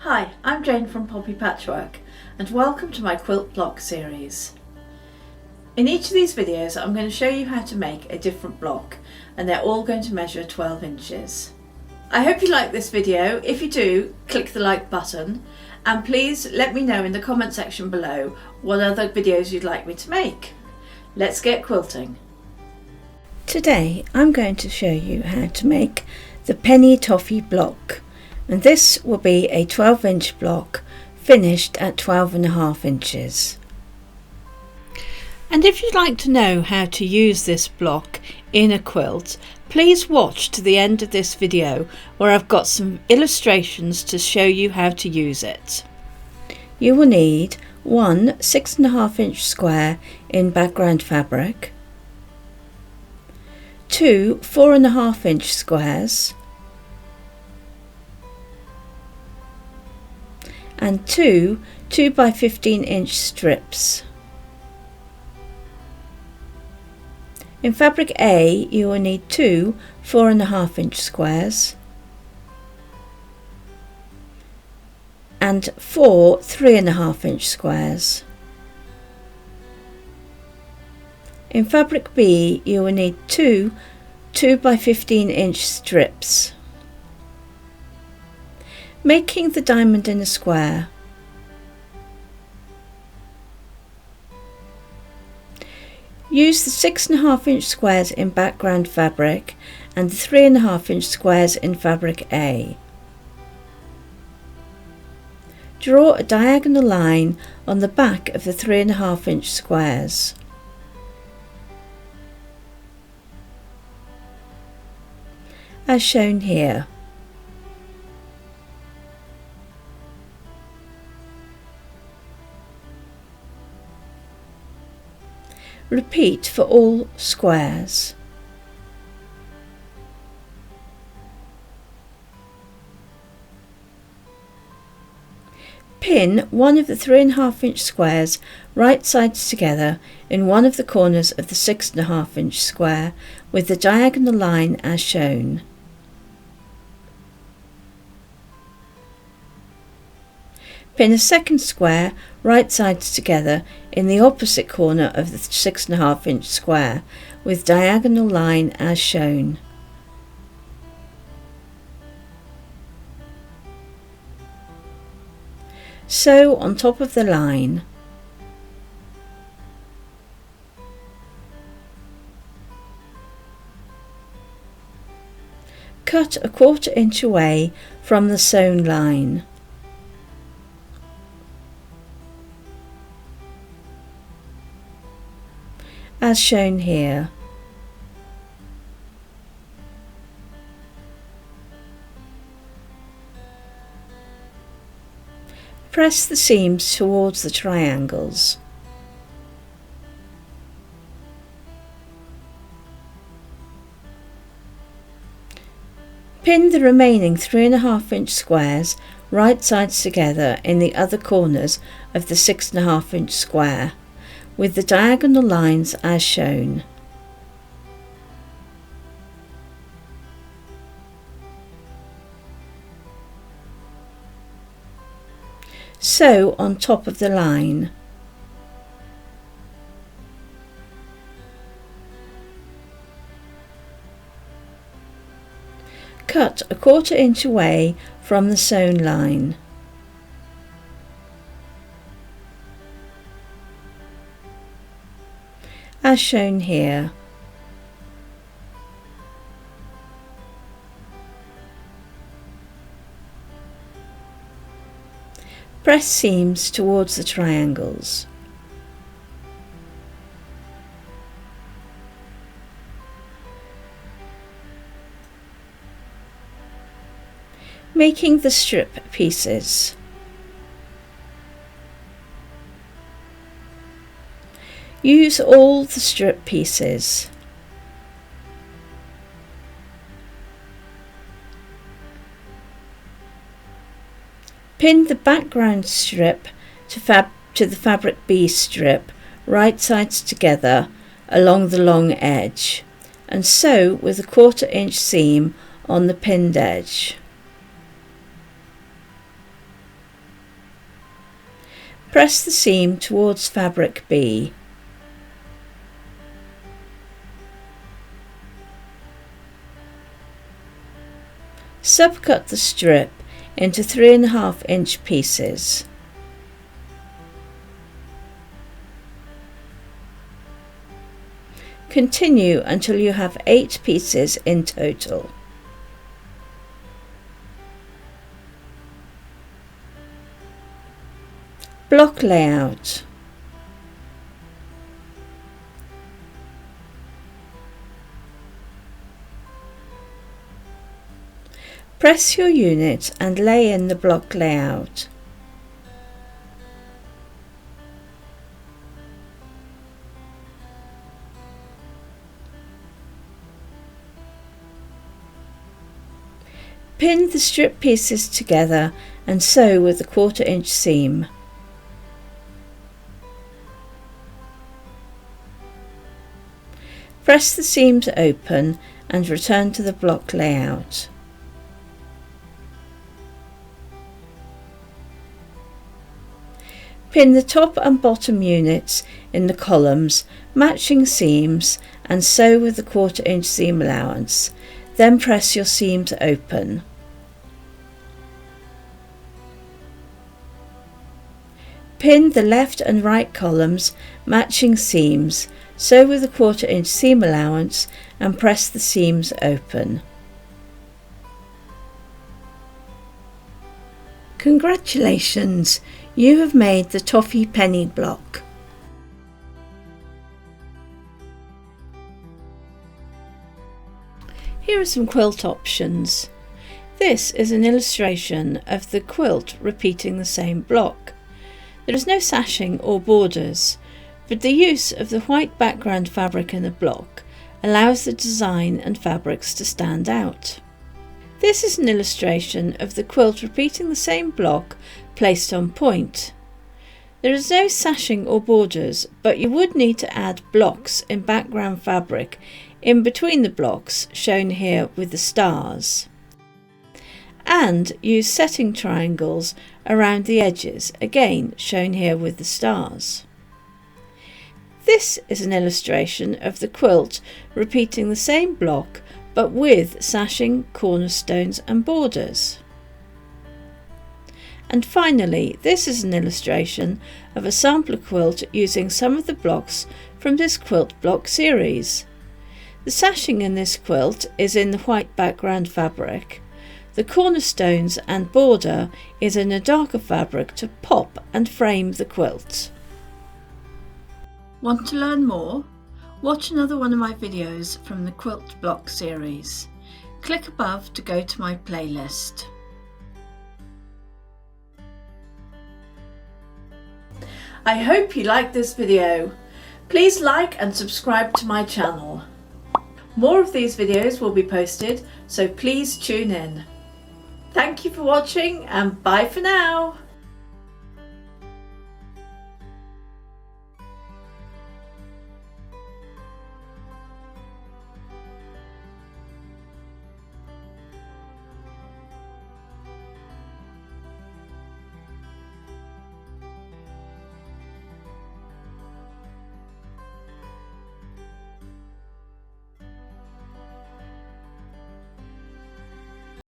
Hi, I'm Jayne from Poppy Patchwork and welcome to my quilt block series. In each of these videos I'm going to show you how to make a different block and they're all going to measure 12 inches. I hope you like this video. If you do, click the like button and please let me know in the comment section below what other videos you'd like me to make. Let's get quilting. Today I'm going to show you how to make the penny toffee block, and this will be a 12-inch block finished at 12.5 inches. And if you'd like to know how to use this block in a quilt, please watch to the end of this video where I've got some illustrations to show you how to use it. You will need one 6.5-inch square in background fabric, two 4.5-inch squares, and two 2x15-inch strips. In fabric A you will need two 4.5-inch squares and four 3.5-inch squares. In fabric B you will need two 2x15-inch strips. Making the diamond in a square. Use the 6.5-inch squares in background fabric and the 3.5-inch squares in fabric A. Draw a diagonal line on the back of the 3.5-inch squares. As shown here. Repeat for all squares. Pin one of the 3.5-inch squares right sides together in one of the corners of the 6.5-inch square with the diagonal line as shown. Pin a second square right sides together in the opposite corner of the 6.5-inch square with diagonal line as shown. Sew on top of the line. Cut a 1/4 inch away from the sewn line. As shown here. Press the seams towards the triangles. Pin the remaining 3.5-inch squares right sides together in the other corners of the 6.5-inch square with the diagonal lines as shown. Sew on top of the line. Cut a 1/4 inch away from the sewn line. As shown here. Press seams towards the triangles. Making the strip pieces. Use all the strip pieces. Pin the background strip to the fabric B strip right sides together along the long edge and sew with a 1/4 inch seam on the pinned edge. Press the seam towards fabric B. Subcut the strip into 3.5-inch pieces. Continue until you have 8 pieces in total. Block layout. Press your unit and lay in the block layout. Pin the strip pieces together and sew with a 1/4-inch seam. Press the seams open and return to the block layout. Pin the top and bottom units in the columns, matching seams, and sew with the 1/4-inch seam allowance. Then press your seams open. Pin the left and right columns, matching seams, sew with a 1/4-inch seam allowance and press the seams open. Congratulations! You have made the Toffee penny block. Here are some quilt options. This is an illustration of the quilt repeating the same block. There is no sashing or borders, but the use of the white background fabric in the block allows the design and fabrics to stand out. This is an illustration of the quilt repeating the same block placed on point. There is no sashing or borders, but you would need to add blocks in background fabric in between the blocks, shown here with the stars, and use setting triangles around the edges, again shown here with the stars. This is an illustration of the quilt repeating the same block but with sashing, cornerstones and borders. And finally, this is an illustration of a sampler quilt using some of the blocks from this quilt block series. The sashing in this quilt is in the white background fabric. The cornerstones and border is in a darker fabric to pop and frame the quilt. Want to learn more? Watch another one of my videos from the Quilt Block series. Click above to go to my playlist. I hope you liked this video. Please like and subscribe to my channel. More of these videos will be posted, so please tune in. Thank you for watching and bye for now.